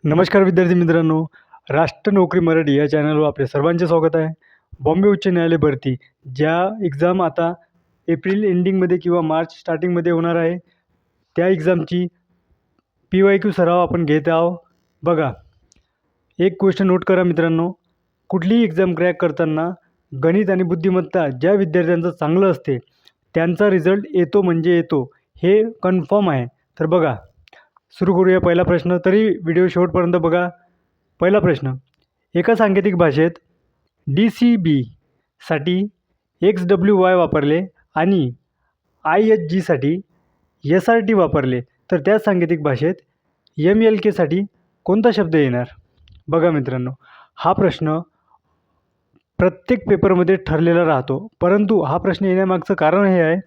नमस्कार विद्यार्थी मित्रांनो, राष्ट्र नोकरी मराठी या चॅनलवर आपले सर्वांचे स्वागत आहे. बॉम्बे उच्च न्यायालय भरती ज्या एक्झाम आता एप्रिल एंडिंगमध्ये किंवा मार्च स्टार्टिंगमध्ये होणार आहे, त्या एक्झामची PYQ सराव आपण घेत आहोत. बघा, एक गोष्ट नोट करा मित्रांनो, कुठलीही एक्झाम क्रॅक करताना गणित आणि बुद्धिमत्ता ज्या विद्यार्थ्यांचं चांगलं असते त्यांचा रिझल्ट येतो म्हणजे येतो, हे कन्फर्म आहे. तर बघा, सुरू करूया. पहिला प्रश्न, तरी व्हिडिओ शेवटपर्यंत बघा. पहिला प्रश्न, एका सांकेतिक भाषेत DCBसाठी XWY वापरले आणि IHGसाठी SRT वापरले, तर त्याच सांकेतिक भाषेत MLKसाठी कोणता शब्द येणार? बघा मित्रांनो, हा प्रश्न प्रत्येक पेपरमध्ये ठरलेला राहतो, परंतु हा प्रश्न येण्यामागचं कारण हे आहे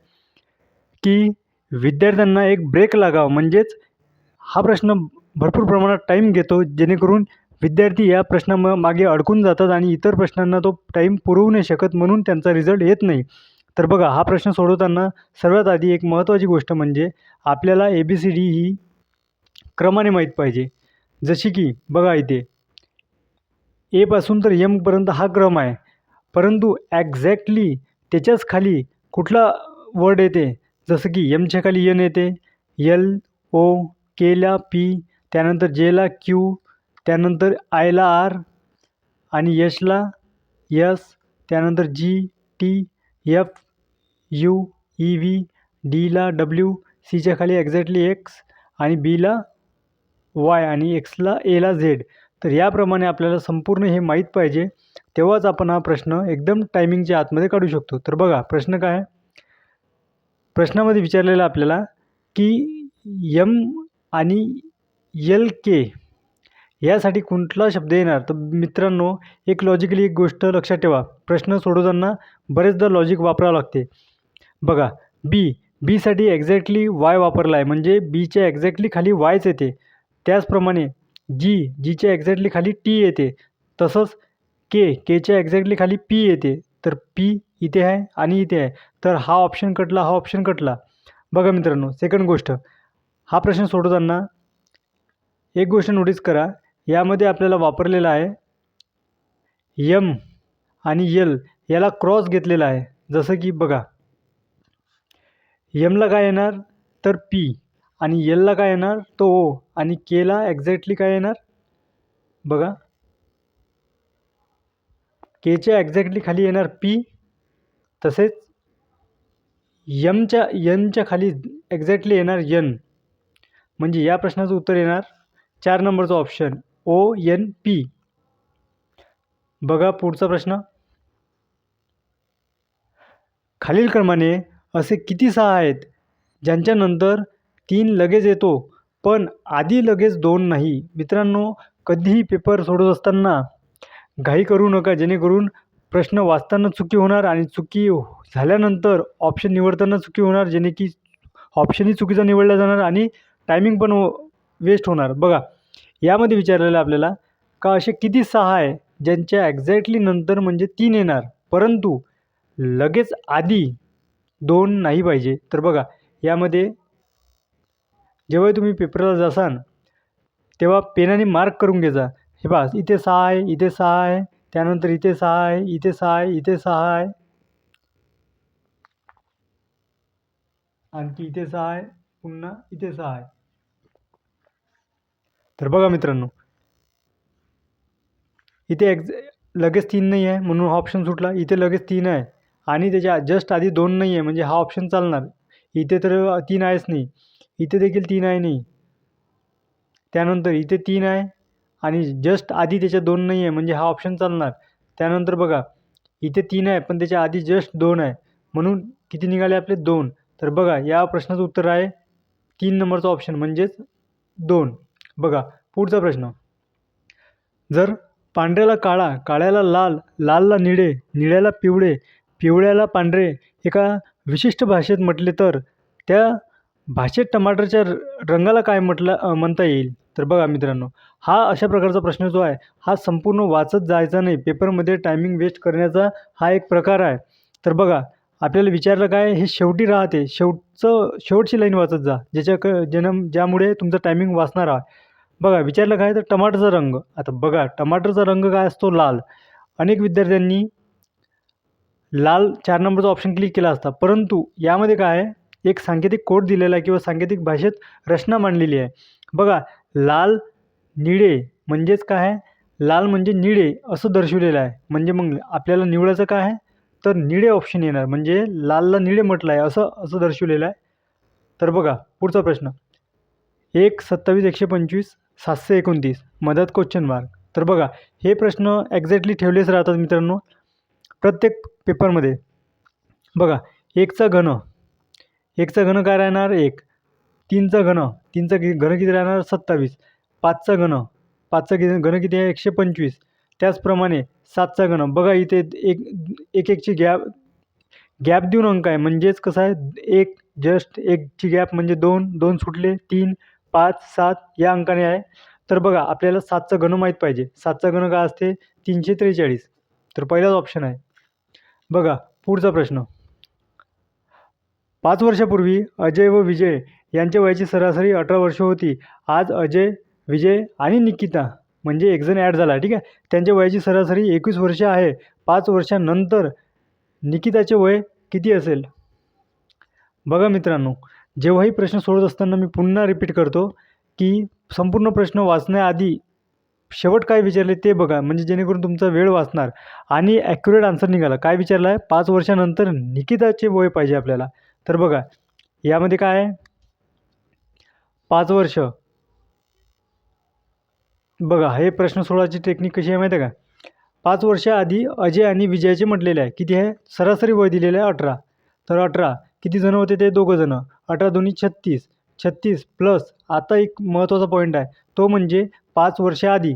की विद्यार्थ्यांना एक ब्रेक लागावा. म्हणजेच हा प्रश्न भरपूर प्रमाणात टाईम घेतो, जेणेकरून विद्यार्थी या प्रश्नामागे अडकून जातात आणि इतर प्रश्नांना तो टाईम पुरवू नाही शकत, म्हणून त्यांचा रिझल्ट येत नाही. तर बघा, हा प्रश्न सोडवताना सर्वात आधी एक महत्त्वाची गोष्ट म्हणजे आपल्याला ABCD ही क्रमाने माहीत पाहिजे. जशी की बघा, इथे A पासून तर M पर्यंत हा क्रम आहे, परंतु ॲक्झॅक्टली त्याच्याच खाली कुठला वर्ड येते, जसं की Mच्या खाली N येते, L O, Kला P, त्यानंतर Jला Q, त्यानंतर Iला R आणि Hला S, त्यानंतर G T F U E V, Dला W, Cच्या खाली एक्झॅक्टली X आणि Bला Y आणि Xला Aला Z. तर याप्रमाणे आपल्याला संपूर्ण हे माहीत पाहिजे, तेव्हाच आपण हा प्रश्न एकदम टायमिंगच्या आतमध्ये काढू शकतो. तर बघा, प्रश्न काय आहे? प्रश्नामध्ये विचारलेलं आपल्याला की M आणि LK यासाठी कुठला शब्द येणार? तर मित्रांनो, एक लॉजिकली एक गोष्ट लक्षात ठेवा, प्रश्न सोडवताना बरेचदा लॉजिक वापरावं लागते. बघा, बीसाठी एक्झॅक्टली Y वापरला आहे, म्हणजे Bच्या एक्झॅक्टली खाली Yच येते. त्याचप्रमाणे जीच्या एक्झॅक्टली खाली T येते. तसंच केच्या एक्झॅक्टली खाली P येते. तर P इथे आहे आणि इथे आहे, तर हा ऑप्शन कटला, हा ऑप्शन कटला. बघा मित्रांनो, सेकंड गोष्ट, हा प्रश्न सोडवताना एक गोष्ट नोटीस करा, यामध्ये आपल्याला वापरलेला आहे M आणि L याला क्रॉस घेतलेला आहे. जसं की बघा, Mला काय येणार तर P आणि Lला काय येणार तो O आणि Kला एक्झॅक्टली काय येणार बघा, Kच्या एक्झॅक्टली खाली येणार P, तसेच Nच्या खाली एक्झॅक्टली येणार N. म्हणजे या प्रश्नाचं उत्तर येणार 4 नंबरचा ऑप्शन ONP. बघा पुढचा प्रश्न, खालील क्रमाने असे किती 6 आहेत ज्यांच्यानंतर 3 लगेच येतो पण आधी लगेच 2 नाही? मित्रांनो, कधीही पेपर सोडवत असताना घाई करू नका, जेणेकरून प्रश्न वाचताना चुकी होणार आणि चुकी झाल्यानंतर ऑप्शन निवडताना चुकी होणार, जेणे की ऑप्शनही चुकीचा निवडला जाणार आणि टायमिंग पण वेस्ट होणार. बघा, यामध्ये विचारलेलं आपल्याला का असे किती 6 आहे ज्यांच्या एक्झॅक्टली नंतर म्हणजे 3 येणार, परंतु लगेच आधी 2 नाही पाहिजे? तर बघा, यामध्ये जेव्हा तुम्ही पेपरला जासाल तेव्हा पेनाने मार्क करून घ्यायचा. हे पहा, इथे 6 आहे, इथे 6 आहे, त्यानंतर इथे 6 आहे, इथे 6 आहे, इथे 6 आहे, आणखी इथे 6 आहे, पुन्हा इथे 6 आहे. तर बघा मित्रांनो, इथे लगेच 3 नाही आहे म्हणून हा ऑप्शन सुटला. इथे लगेच 3 आहे आणि त्याच्या जस्ट आधी 2 नाही आहे, म्हणजे हा ऑप्शन चालणार. इथे तर 3 आहेच नाही, इथे देखील 3 आहे नाही, त्यानंतर इथे 3 आहे आणि जस्ट आधी त्याच्या 2 नाही आहे, म्हणजे हा ऑप्शन चालणार. त्यानंतर बघा, इथे 3 आहे पण त्याच्या आधी जस्ट 2 आहे, म्हणून किती निघाले आपले 2. तर बघा, या प्रश्नाचं उत्तर आहे 3 नंबरचा ऑप्शन म्हणजेच 2. बघा पुढचा प्रश्न, जर पांढऱ्याला काळा, काळ्याला लाल, लालला निळे, निळ्याला पिवळे, पिवळ्याला पांढरे एका विशिष्ट भाषेत म्हटले तर त्या भाषेत टमाटरच्या रंगाला काय म्हणता येईल? तर बघा मित्रांनो, हा अशा प्रकारचा प्रश्न जो आहे हा संपूर्ण वाचत जायचा नाही, पेपरमध्ये टायमिंग वेस्ट करण्याचा हा एक प्रकार आहे. तर बघा, आपल्याला विचारलं काय, हे शेवटी राहते, शेवटची लाईन वाचत जा, ज्यामुळे तुमचं टायमिंग वाचणार आहे. बघा विचारलं काय तर टमाटरचा रंग. आता बघा टमाटरचा रंग काय असतो? लाल. अनेक विद्यार्थ्यांनी लाल 4 नंबरचा ऑप्शन क्लिक केला असता, परंतु यामध्ये काय आहे, एक सांकेतिक कोड दिलेला आहे किंवा सांकेतिक भाषेत रचना मांडलेली आहे. बघा लाल, निळे म्हणजेच काय आहे, लाल म्हणजे निळे असं दर्शवलेलं आहे. म्हणजे मग आपल्याला निवडायचं काय आहे, तर निळे ऑप्शन येणार. म्हणजे लालला निळे म्हटलं आहे असं असं दर्शवलेलं आहे. तर बघा पुढचा प्रश्न, 1, 27, 125, 729 मधात क्वेश्चन मार्क. तर बघा हे प्रश्न एक्झॅक्टली ठेवलेच राहतात मित्रांनो प्रत्येक पेपरमध्ये. बघा 1चा घन, 1चा घन काय राहणार 1, 3चा घन, 3चा घन किती राहणार 27, 5चा घन, 5चा घन किती आहे 125, त्याचप्रमाणे 7चा घन. बघा इथे एकची गॅप देऊन अंक आहे. म्हणजेच कसं आहे, एक जस्ट एकची गॅप म्हणजे 2, 2 सुटले 3, 5, 7 या अंकाने आहे. तर बघा आपल्याला 7चा घन माहीत पाहिजे. 7चा घन काय असते 343. तर पहिलाच ऑप्शन आहे. बघा पुढचा प्रश्न, 5 वर्षापूर्वी अजय व विजय यांच्या वयाची सरासरी 18 वर्ष होती. आज अजय, विजय आणि निकिता म्हणजे एक जण ॲड झाला, ठीक आहे. त्यांच्या वयाची सरासरी 21 वर्ष आहे. 5 वर्षांनंतर निकिताचे वय किती असेल? बघा मित्रांनो, जेव्हाही प्रश्न सोडत असताना मी पुन्हा रिपीट करतो की संपूर्ण प्रश्न वाचण्याआधी शेवट काय विचारले ते बघा, म्हणजे जेणेकरून तुमचा वेळ वाचणार आणि ॲक्युरेट आन्सर निघाला. काय विचारलं आहे? 5 वर्षानंतर निकिताचे वय पाहिजे आपल्याला. तर बघा यामध्ये काय आहे, 5 वर्ष. बघा हे प्रश्न सोडवायची टेक्निक कशी आहे माहिती आहे का? 5 वर्षाआधी अजय आणि विजयाचे म्हटलेले आहे. किती आहे? सरासरी वय दिलेलं आहे 18. तर 18 किती जण होते ते? दोघं जण. 18 दोन्ही 36, 36 प्लस आता एक महत्त्वाचा पॉईंट आहे, तो म्हणजे 5 वर्षाआधी.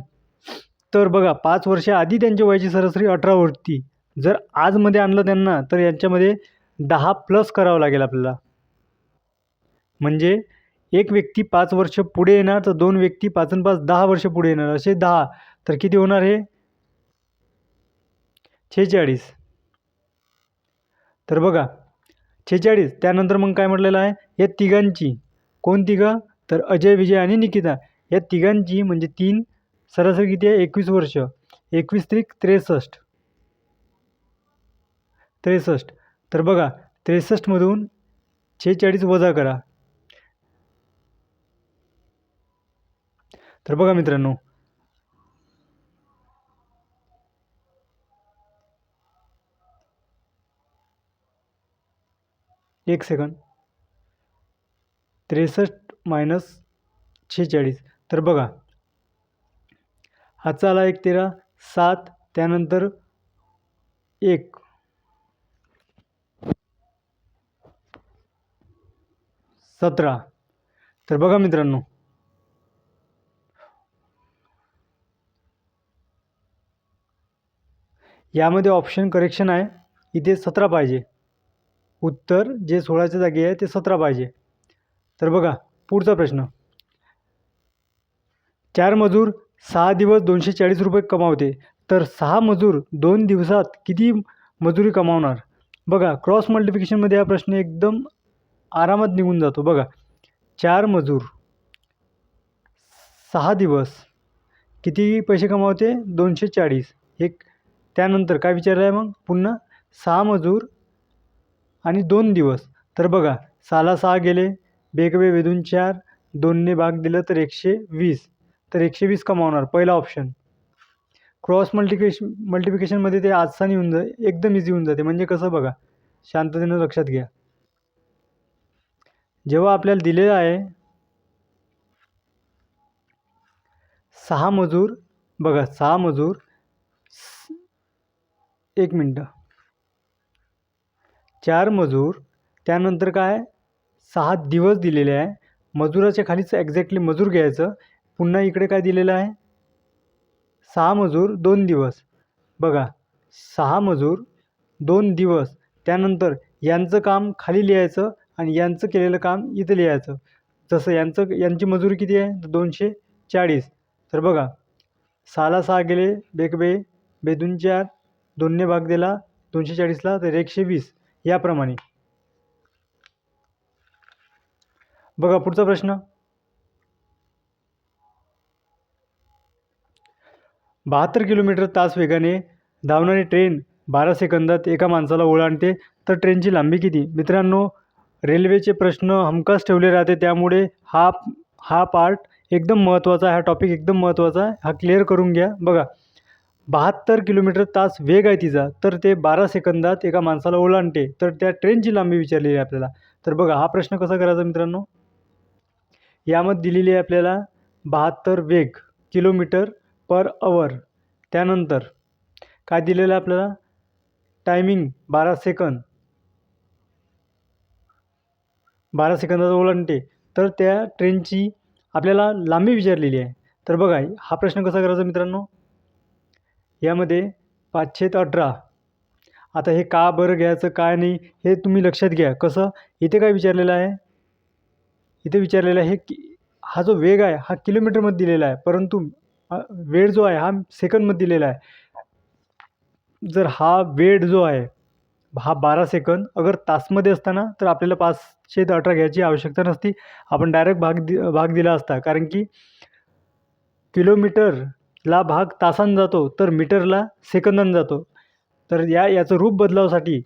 तर बघा 5 वर्षाआधी त्यांच्या वयाची सरासरी 18 होती. जर आजमध्ये आणलं त्यांना तर यांच्यामध्ये 10 प्लस करावं लागेल आपल्याला. म्हणजे एक व्यक्ती 5 वर्ष पुढे येणार, तर 2 व्यक्ती 5 आणि 5 10 वर्ष पुढे येणार, असे 10. तर किती होणार हे? 46. तर बघा 46 त्यानंतर मग काय म्हटलेलं आहे, या तिघांची, कोण तिघं? तर अजय, विजय आणि निकिता या तिघांची म्हणजे 3 सरासरी किती आहे? 21 वर्ष. 21 त्रिक 63. 63. तर बघा 63मधून 46 वजा करा. तर बघा मित्रांनो, एक सेकंद, 63 मायनस 46. तर बघा हातचा आला 1 13 7 त्यानंतर 1 17. तर बघा मित्रांनो, यामध्ये ऑप्शन करेक्शन आहे. इथे 17 पाहिजे. उत्तर जे 16च्या जागी आहे ते 17 पाहिजे. तर बघा पुढचा प्रश्न, 4 मजूर 6 दिवस 240 रुपये कमावते, तर 6 मजूर 2 दिवसात किती मजुरी कमावणार? बघा क्रॉस मल्टिप्लिकेशनमध्ये हा प्रश्न एकदम आरामात निघून जातो. बघा 4 मजूर 6 दिवस किती पैसे कमावते? 240. एक त्यानंतर काय विचारलं आहे मग पुन्हा? 6 मजूर आणि 2 दिवस. तर बघा 6ला 6 गेले, बेगवे वेधून 4, 2ने भाग दिलं तर 120. तर 120 कमावणार, पहिला ऑप्शन. क्रॉस मल्टिप्लिकेशनमध्ये ते आसानी येऊन एकदम इझी होऊन जाते. म्हणजे कसं बघा, शांततेनं लक्षात घ्या. जेव्हा आपल्याला दिलेलं आहे 6 मजूर, बघा 6 मजूर, एक मिनटं, 4 मजूर त्यानंतर काय 6 दिवस दिलेले आहे. मजुराच्या खालीच एक्झॅक्टली मजूर घ्यायचं. पुन्हा इकडे काय दिलेलं आहे? 6 मजूर 2 दिवस. बघा 6 मजूर 2 दिवस त्यानंतर यांचं काम खाली लिहायचं आणि यांचं केलेलं काम इथं लिहायचं. जसं यांची मजुरी किती आहे? 240. तर बघा 6ला 6 गेले, बेकबे बेदून 4, 2ने भाग दिला 240ला तर 120. याप्रमाणे. बघा पुढचा प्रश्न, 72 किलोमीटर तास वेगाने धावणारी ट्रेन 12 सेकंदात एका माणसाला ओलांडते, तर ट्रेनची लांबी किती? मित्रांनो, रेल्वेचे प्रश्न हमखास ठेवले राहते, त्यामुळे हा पार्ट एकदम महत्त्वाचा आहे, हा टॉपिक एकदम महत्त्वाचा आहे, हा क्लिअर करून घ्या. बघा, 72 किलोमीटर तास वेग आहे तिचा, तर ते 12 सेकंदात एका माणसाला ओलांडते, तर त्या ट्रेनची लांबी विचारलेली आहे आपल्याला. तर बघा, हा प्रश्न कसा करायचा मित्रांनो, यामध्ये दिलेली आहे आपल्याला 72 वेग किलोमीटर पर आवर. त्यानंतर काय दिलेलं आहे आपल्याला, टायमिंग 12 सेकंद, 12 सेकंदात ओलांडते, तर त्या ट्रेनची आपल्याला लांबी विचारलेली आहे. तर बघा, हा प्रश्न कसा करायचा मित्रांनो, यामध्ये 518. आता हे का बरं घ्यायचं काय नाही हे तुम्ही लक्षात घ्या. कसं, इथे काय विचारलेलं आहे, इथे विचारलेलं आहे की हा जो वेग आहे हा किलोमीटरमध्ये दिलेला आहे, परंतु वेळ जो आहे हा सेकंदमध्ये दिलेला आहे. जर हा वेळ जो आहे हा 12 सेकंद अगर तासमध्ये असताना तर आपल्याला 518 घ्यायची आवश्यकता नसती. आपण डायरेक्ट भाग दिला असता, कारण की किलोमीटरला भाग तासांनी जातो, तर मीटरला सेकंदांनी जातो. तर याचं रूप बदलावसाठी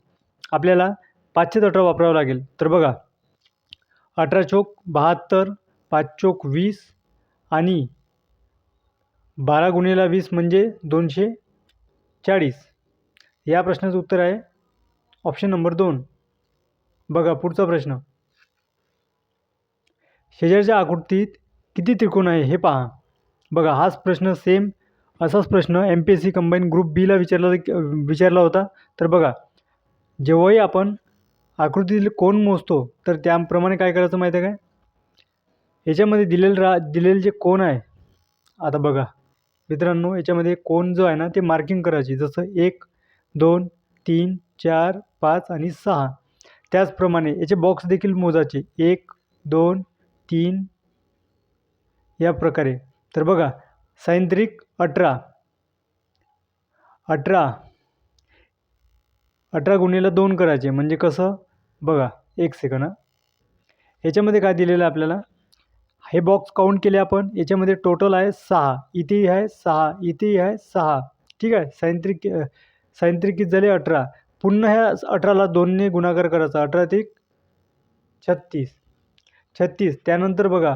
आपल्याला 518 वापरावं लागेल. तर बघा, 18 चोक 72, 5 चोक 20 आणि 12 गुणिले 20 म्हणजे 240. या प्रश्नाचं उत्तर आहे ऑप्शन नंबर 2. बघा पुढचा प्रश्न, शेजारच्या आकृतीत किती त्रिकोण आहे हे पहा. बघा, हाच प्रश्न सेम असाच प्रश्न MPSC कंबाईन ग्रुप बीला विचारला होता. तर बघा, जेव्हाही आपण आकृतीतील कोण मोजतो तर त्याप्रमाणे काय करायचं माहिती आहे काय, याच्यामध्ये दिलेले जे कोण आहे, आता बघा मित्रांनो, याच्यामध्ये कोण जो आहे ना ते मार्किंग करायची, जसं 1 2 3 4 5 आणि 6. त्याचप्रमाणे याचे बॉक्स देखील मोजायचे, 1 2 3 या प्रकारे. तर बघा, सायंत्रिक 18 गुणिले 2 करायचे, म्हणजे कसं, बघा एक सेकंड हां, याच्यामध्ये काय दिलेलं आहे आपल्याला, हे बॉक्स काउंट केले आपण, याच्यामध्ये टोटल आहे 6, इथेही आहे 6, इथेही आहे 6. ठीक आहे, सायंत्रिक किती झाले 18. पुन्हा ह्या 18ला 2ने गुणाकार करायचा, 18 ते 36. त्यानंतर बघा,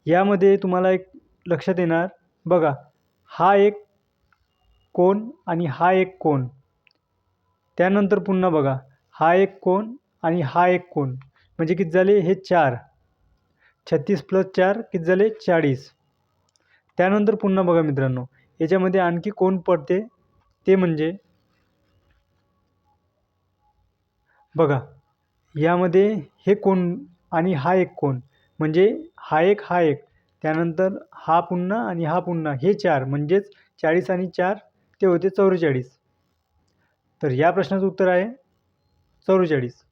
यामध्ये तुम्हाला एक लक्षात येणार, बघा हा एक कोन आणि हा एक कोन, त्यानंतर पुन्हा बघा हा एक कोन आणि हा एक कोन, म्हणजे किती झाले हे 4. 36 + 4 किती झाले 40. त्यानंतर पुन्हा बघा मित्रांनो, याच्यामध्ये आणखी कोण पडते, ते म्हणजे बघा, यामध्ये हे कोण आणि हा एक कोण, म्हणजे हा एक, त्यानंतर हा पुन्हा आणि हा पुन्हा, हे 4, म्हणजेच 40 आणि 4 ते होते 44. तर या प्रश्नाचं उत्तर आहे 44.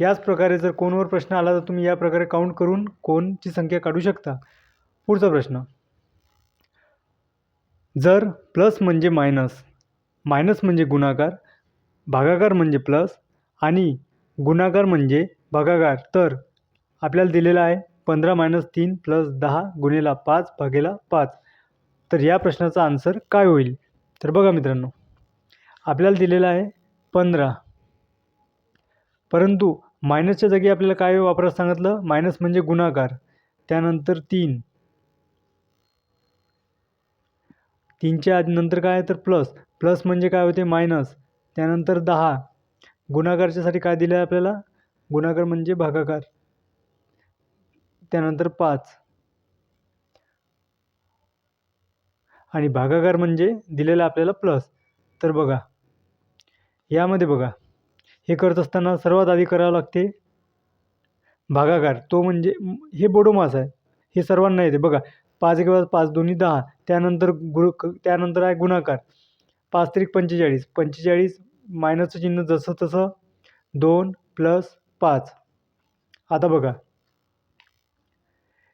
याच प्रकारे जर कोणवर प्रश्न आला तर तुम्ही या प्रकारे काउंट करून कोणची संख्या काढू शकता. पुढचा प्रश्न, जर प्लस म्हणजे मायनस, मायनस म्हणजे गुणाकार, भागाकार म्हणजे प्लस आणि गुणाकार म्हणजे भागाकार, तर आपल्याला दिलेला आहे 15 - 3 + 10 गुणिले 5/5. तर या प्रश्नाचा आन्सर काय होईल? तर बघा मित्रांनो, आपल्याला दिलेला आहे 15, परंतु मायनसच्या जागी आपल्याला काय वापरायला सांगितलं, मायनस म्हणजे गुणाकार, त्यानंतर 3, 3च्या आधी नंतर काय आहे तर प्लस, प्लस म्हणजे काय होते मायनस, त्यानंतर 10, गुणाकारच्यासाठी काय दिलं आहे आपल्याला, गुणाकार म्हणजे भागाकार, त्यानंतर 5 आणि भागाकार म्हणजे दिलेला आपल्याला प्लस. तर बघा, यामध्ये बघा, हे करत असताना सर्वात आधी करावं लागते भागाकार, तो म्हणजे हे बोडोमास आहे, हे सर्वांना येते. बघा, 5 × 5 5 2 10, त्यानंतर आहे गुणाकार, 5 त्रिक 45, 45 मायनसचं चिन्ह जसं तसं 2 + 5. आता बघा,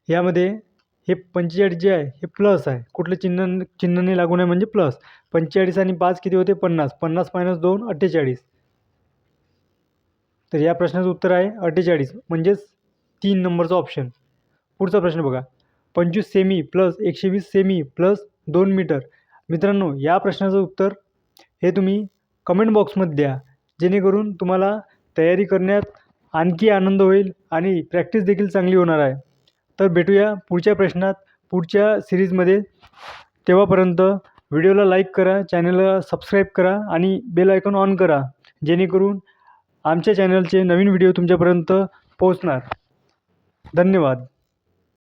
यामध्ये हे 45 जे आहे हे प्लस आहे, कुठलं चिन्ह नाही लागू नये म्हणजे प्लस. 45 आणि 5 किती होते 50, 50 - 2 48. तर या प्रश्नाचं उत्तर आहे 48, म्हणजेच 3 नंबरचा ऑप्शन. पुढचा प्रश्न बघा, 25 सेमी प्लस 120 सेमी प्लस 2 मीटर? मित्रांनो, या प्रश्नाचं उत्तर हे तुम्ही कमेंट बॉक्समध्ये द्या, जेणेकरून तुम्हाला तयारी करण्यात आणखी आनंद होईल आणि प्रॅक्टिस देखील चांगली होणार आहे. तर भेटूया पुढच्या प्रश्नात पुढच्या सिरीजमध्ये. तेव्हापर्यंत व्हिडिओला लाईक करा, चॅनलला सबस्क्राईब करा आणि बेल आयकॉन ऑन करा, जेणेकरून आमच्या चॅनलचे नवीन व्हिडिओ तुमच्यापर्यंत पोहोचणार. धन्यवाद.